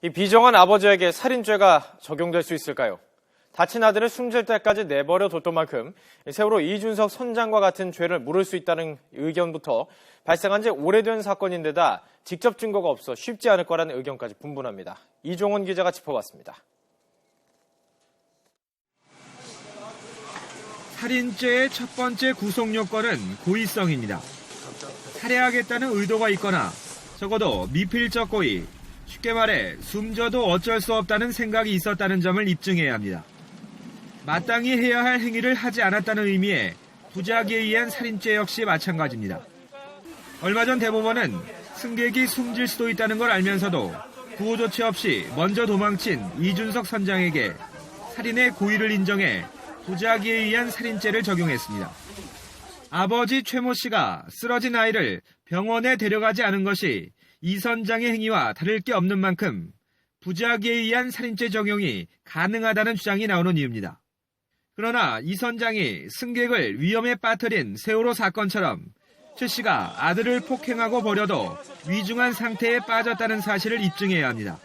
이 비정한 아버지에게 살인죄가 적용될 수 있을까요? 다친 아들을 숨질 때까지 내버려 뒀던 만큼 세월호 이준석 선장과 같은 죄를 물을 수 있다는 의견부터 발생한 지 오래된 사건인데다 직접 증거가 없어 쉽지 않을 거라는 의견까지 분분합니다. 이종원 기자가 짚어봤습니다. 살인죄의 첫 번째 구속 요건은 고의성입니다. 살해하겠다는 의도가 있거나 적어도 미필적 고의, 쉽게 말해 숨져도 어쩔 수 없다는 생각이 있었다는 점을 입증해야 합니다. 마땅히 해야 할 행위를 하지 않았다는 의미의 부작위에 의한 살인죄 역시 마찬가지입니다. 얼마 전 대법원은 승객이 숨질 수도 있다는 걸 알면서도 구호 조치 없이 먼저 도망친 이준석 선장에게 살인의 고의를 인정해 부작위에 의한 살인죄를 적용했습니다. 아버지 최모 씨가 쓰러진 아이를 병원에 데려가지 않은 것이 이 선장의 행위와 다를 게 없는 만큼 부작위에 의한 살인죄 적용이 가능하다는 주장이 나오는 이유입니다. 그러나 이 선장이 승객을 위험에 빠뜨린 세월호 사건처럼 최 씨가 아들을 폭행하고 버려도 위중한 상태에 빠졌다는 사실을 입증해야 합니다.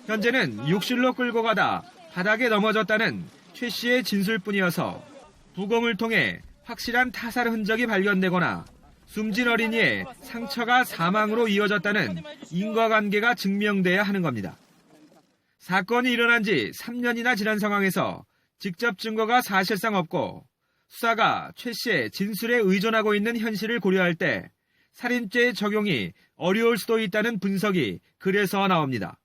현재는 욕실로 끌고 가다 바닥에 넘어졌다는 최 씨의 진술뿐이어서 부검을 통해 확실한 타살 흔적이 발견되거나 숨진 어린이의 상처가 사망으로 이어졌다는 인과관계가 증명돼야 하는 겁니다. 사건이 일어난 지 3년이나 지난 상황에서 직접 증거가 사실상 없고 수사가 최 씨의 진술에 의존하고 있는 현실을 고려할 때 살인죄 적용이 어려울 수도 있다는 분석이 그래서 나옵니다.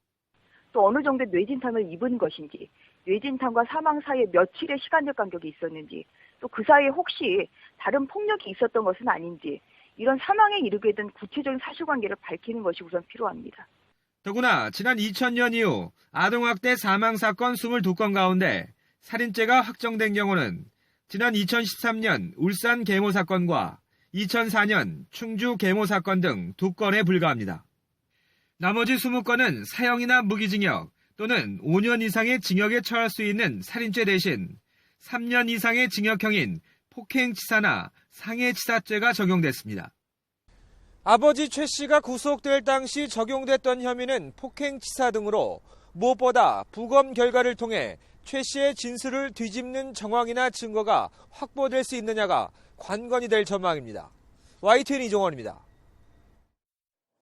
또 어느 정도의 뇌진탕을 입은 것인지, 뇌진탕과 사망 사이에 며칠의 시간적 간격이 있었는지, 또 그 사이에 혹시 다른 폭력이 있었던 것은 아닌지, 이런 사망에 이르게 된 구체적인 사실관계를 밝히는 것이 우선 필요합니다. 더구나 지난 2000년 이후 아동학대 사망사건 22건 가운데 살인죄가 확정된 경우는 지난 2013년 울산 계모 사건과 2004년 충주 계모 사건 등 2건에 불과합니다. 나머지 20건은 사형이나 무기징역 또는 5년 이상의 징역에 처할 수 있는 살인죄 대신 3년 이상의 징역형인 폭행치사나 상해치사죄가 적용됐습니다. 아버지 최 씨가 구속될 당시 적용됐던 혐의는 폭행치사 등으로 무엇보다 부검 결과를 통해 최 씨의 진술을 뒤집는 정황이나 증거가 확보될 수 있느냐가 관건이 될 전망입니다. YTN 이종원입니다.